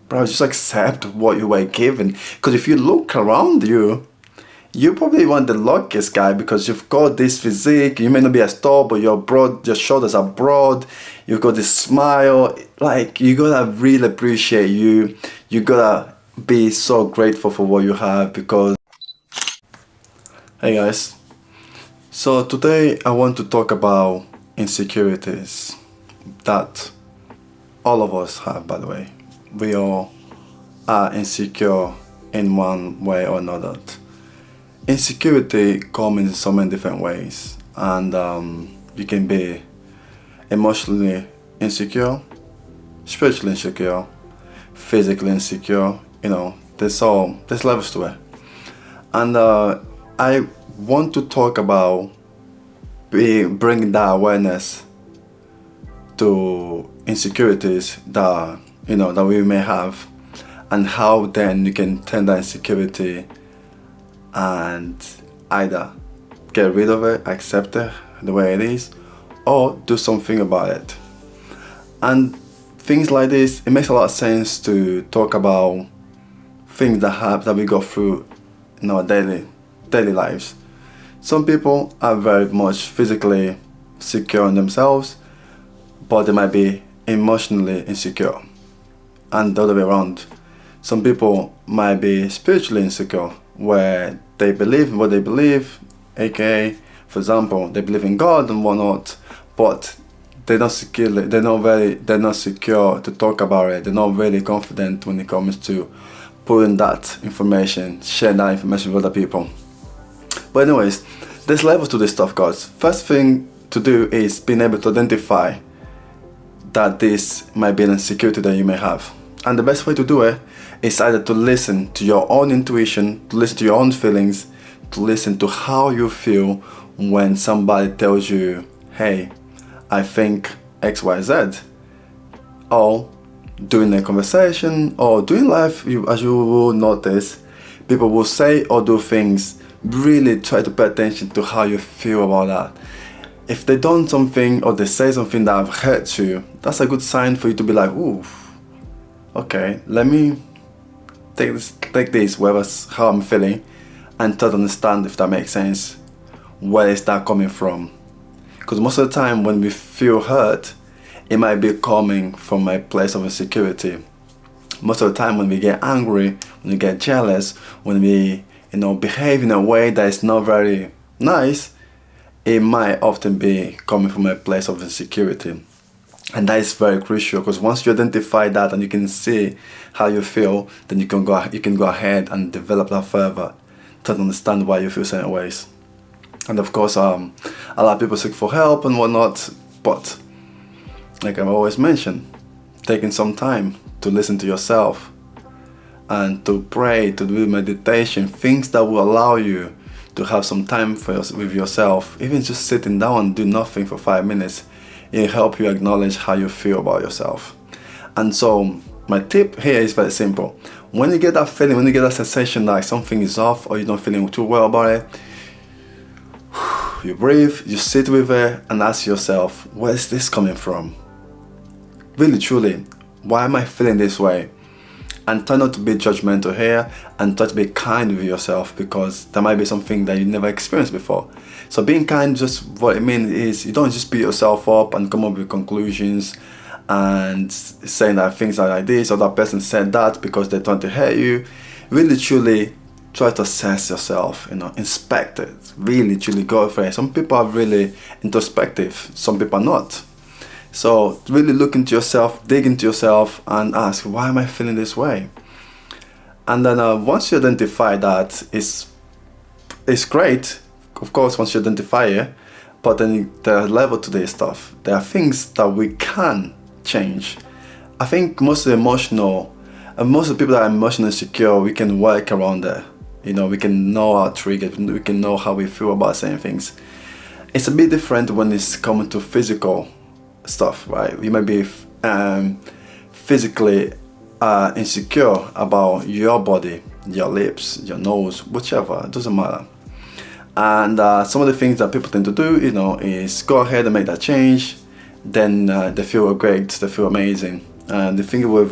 bro, just accept what you were given. Because if you look around you, you probably want the luckiest guy because you've got this physique. You may not be as tall, but you're broad, your shoulders are broad. You've got this smile. Like, you gotta really appreciate you. You gotta be so grateful for what you have because... Hey guys. So today I want to talk about insecurities that all of us have, by the way. We all are insecure in one way or another. Insecurity comes in so many different ways, and you can be emotionally insecure, spiritually insecure, physically insecure. You know, there's levels to it, and I want to talk about bringing that awareness to insecurities that that we may have, and how then you can turn that insecurity and either get rid of it, accept it the way it is, or do something about it. And things like this, it makes a lot of sense to talk about things that we go through in our daily lives. Some people are very much physically secure in themselves, but they might be emotionally insecure, and the other way around. Some people might be spiritually insecure, where they believe in what they believe, aka, for example, they believe in God and whatnot, but they're not secure to talk about it. They're not really confident when it comes to putting that information, sharing that information with other people. But anyways, there's levels to this stuff, guys. First thing to do is being able to identify that this might be an insecurity that you may have. And the best way to do it is either to listen to your own intuition, to listen to your own feelings, to listen to how you feel when somebody tells you, hey, I think X, Y, Z. Or during a conversation or during life, as you will notice, people will say or do things. Really try to pay attention to how you feel about that. If they done something or they say something that have hurt you, that's a good sign for you to be like, ooh, okay, let me take this, how I'm feeling, and try to understand if that makes sense. Where is that coming from? Because most of the time when we feel hurt, it might be coming from a place of insecurity. Most of the time when we get angry, when we get jealous, when we behave in a way that is not very nice, it might often be coming from a place of insecurity. And that is very crucial, because once you identify that and you can see how you feel, then you can go ahead and develop that further to understand why you feel certain ways. And of course, a lot of people seek for help and whatnot, but like I've always mentioned, taking some time to listen to yourself and to pray, to do meditation, things that will allow you to have some time with yourself. Even just sitting down and do nothing for 5 minutes, it'll help you acknowledge how you feel about yourself. And so my tip here is very simple. When you get that feeling, when you get that sensation like something is off or you're not feeling too well about it, you breathe, you sit with it and ask yourself, where is this coming from? Really, truly, why am I feeling this way? And try not to be judgmental here, and try to be kind with yourself, because there might be something that you never experienced before. So being kind, just what it means is you don't just beat yourself up and come up with conclusions and saying that things are like this or that person said that because they're trying to hurt you. Really truly try to assess yourself, inspect it, really truly go for it. Some people are really introspective, some people are not. So really look into yourself, dig into yourself and ask, why am I feeling this way? And then once you identify that, it's great, of course, once you identify it, but then there are levels to this stuff. There are things that we can change. I think most of the people that are emotionally secure, we can work around it. We can know our triggers, we can know how we feel about certain things. It's a bit different when it's coming to physical stuff, right? You might be physically insecure about your body, your lips, your nose, whichever, it doesn't matter. And some of the things that people tend to do, is go ahead and make that change. Then they feel great, they feel amazing. And the thing with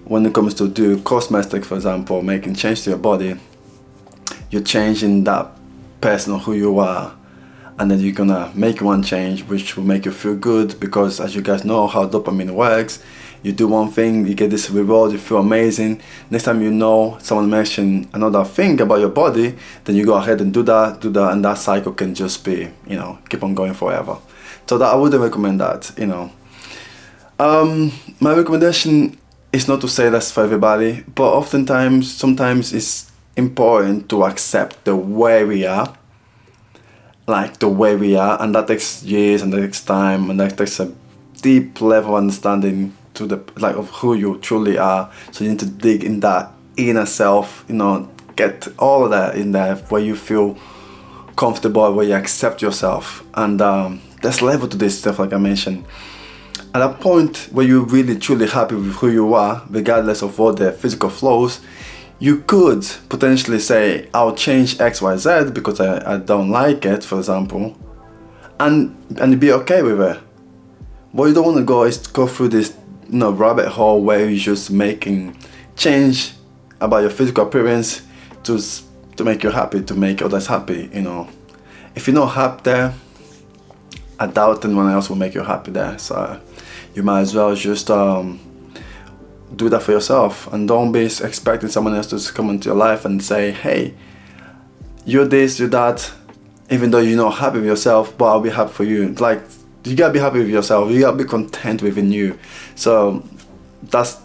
when it comes to do cosmetic, for example, making change to your body, you're changing that person who you are, and then you're gonna make one change which will make you feel good, because as you guys know how dopamine works, you do one thing, you get this reward, you feel amazing. Next time you know someone mentioned another thing about your body, then you go ahead and do that, and that cycle can just be, keep on going forever. So that I wouldn't recommend that, My recommendation is not to say that's for everybody, but sometimes it's important to accept the way we are, and that takes years, and that takes time, and that takes a deep level of understanding of who you truly are. So you need to dig in that inner self, get all of that in there where you feel comfortable, where you accept yourself, and there's level to this stuff, like I mentioned. At a point where you're really truly happy with who you are, regardless of what the physical flaws, you could potentially say, I'll change X, Y, Z because I don't like it, for example, and be okay with it. What you don't want to go is go through this rabbit hole where you're just making change about your physical appearance to make you happy, to make others happy. If you're not happy there, I doubt anyone else will make you happy there. So you might as well just do that for yourself, and don't be expecting someone else to come into your life and say, hey, you're this, you're that, even though you're not happy with yourself, but I'll be happy for you. Like, you gotta be happy with yourself, you gotta be content within you. So that's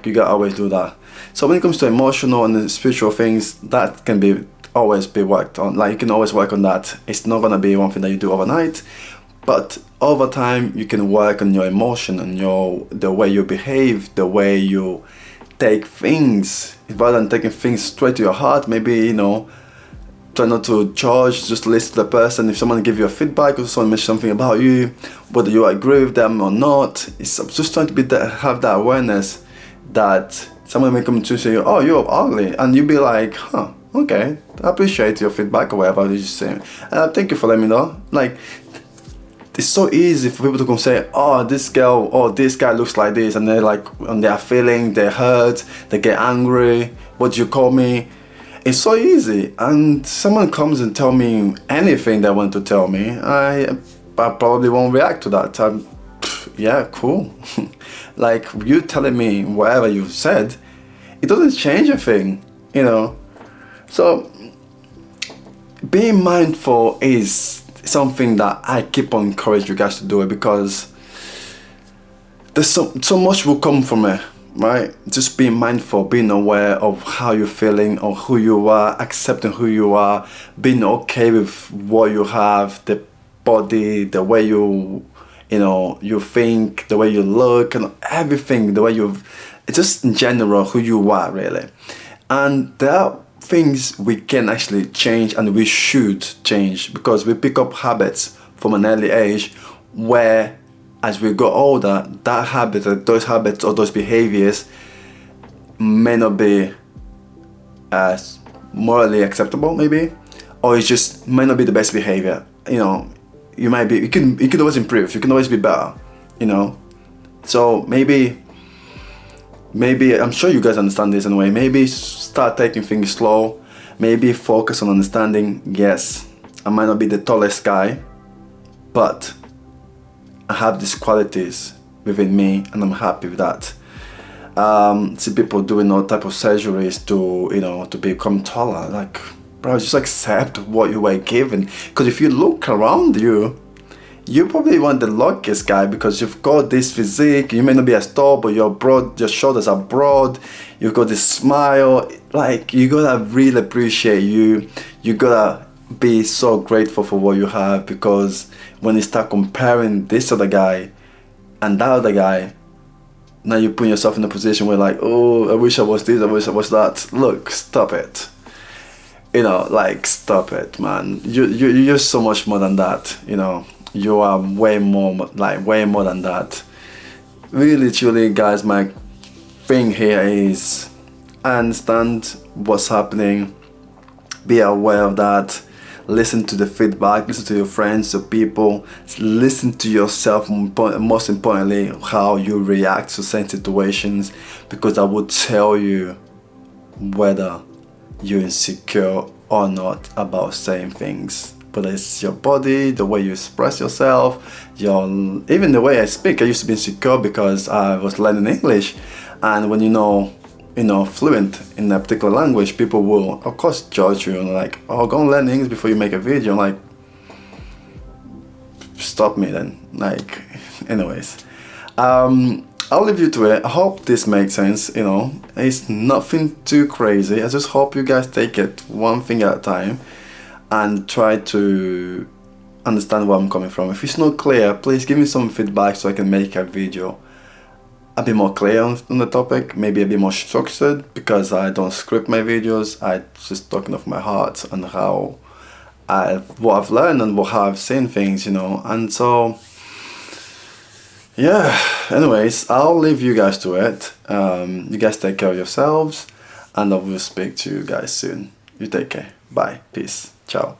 you gotta always do that. So when it comes to emotional and spiritual things, that can always be worked on. You can always work on that. It's not gonna be one thing that you do overnight, but over time you can work on your emotion and the way you behave, the way you take things. Rather than taking things straight to your heart, maybe try not to judge, just listen to the person. If someone gives you a feedback or someone mentions something about you, whether you agree with them or not, it's just trying to have that awareness that someone may come to say, oh, you're ugly, and you'll be like, huh, okay, I appreciate your feedback or whatever you say. Thank you for letting me know. It's so easy for people to come say, oh, this girl or this guy looks like this, and they're feeling, they hurt, they get angry, what do you call me? It's so easy, and someone comes and tell me anything they want to tell me, I probably won't react to that. Yeah, cool. You telling me whatever you said, it doesn't change a thing, So being mindful is something that I keep on encouraging you guys to do it, because there's so much will come from it. Right? Just being mindful, being aware of how you're feeling or who you are, accepting who you are, being okay with what you have, the body, the way you think, the way you look, and everything, the way just in general, who you are, really. And there are things we can actually change, and we should change, because we pick up habits from an early age where, as we grow older, those habits or those behaviors may not be as morally acceptable, maybe, or it just may not be the best behavior. You can always improve, you can always be better, So maybe I'm sure you guys understand this anyway. Maybe start taking things slow. Maybe focus on understanding, yes, I might not be the tallest guy, but I have these qualities within me, and I'm happy with that. See people doing all type of surgeries to become taller. Bro, just accept what you were given. Because if you look around you, you probably want the luckiest guy, because you've got this physique. You may not be as tall, but you're broad. Your shoulders are broad. You've got this smile. You gotta really appreciate you. You gotta be so grateful for what you have, because when you start comparing this other guy and that other guy, now you put yourself in a position where oh, I wish I was this, I wish I was that. Look, stop it. Stop it, man. You're so much more than that. You are way more than that. Really, truly, guys, my thing here is understand what's happening, be aware of that, listen to the feedback, listen to your friends, to people, listen to yourself, most importantly, how you react to certain situations, because I will tell you whether you're insecure or not about saying things. Whether it's your body, the way you express yourself, even the way I speak. I used to be insecure because I was learning English, and when fluent in a particular language, people will of course judge you and like, oh, go and learn English before you make a video. I'm like, stop me then. Like, anyways, I'll leave you to it. I hope this makes sense. It's nothing too crazy. I just hope you guys take it one thing at a time and try to understand where I'm coming from. If it's not clear, please give me some feedback so I can make a video a bit more clear on the topic, maybe a bit more structured, because I don't script my videos. I just talking off my heart and what I've learned and how I've seen things, and so yeah. Anyways, I'll leave you guys to it. You guys take care of yourselves, and I will speak to you guys soon. You take care. Bye. Peace. Ciao.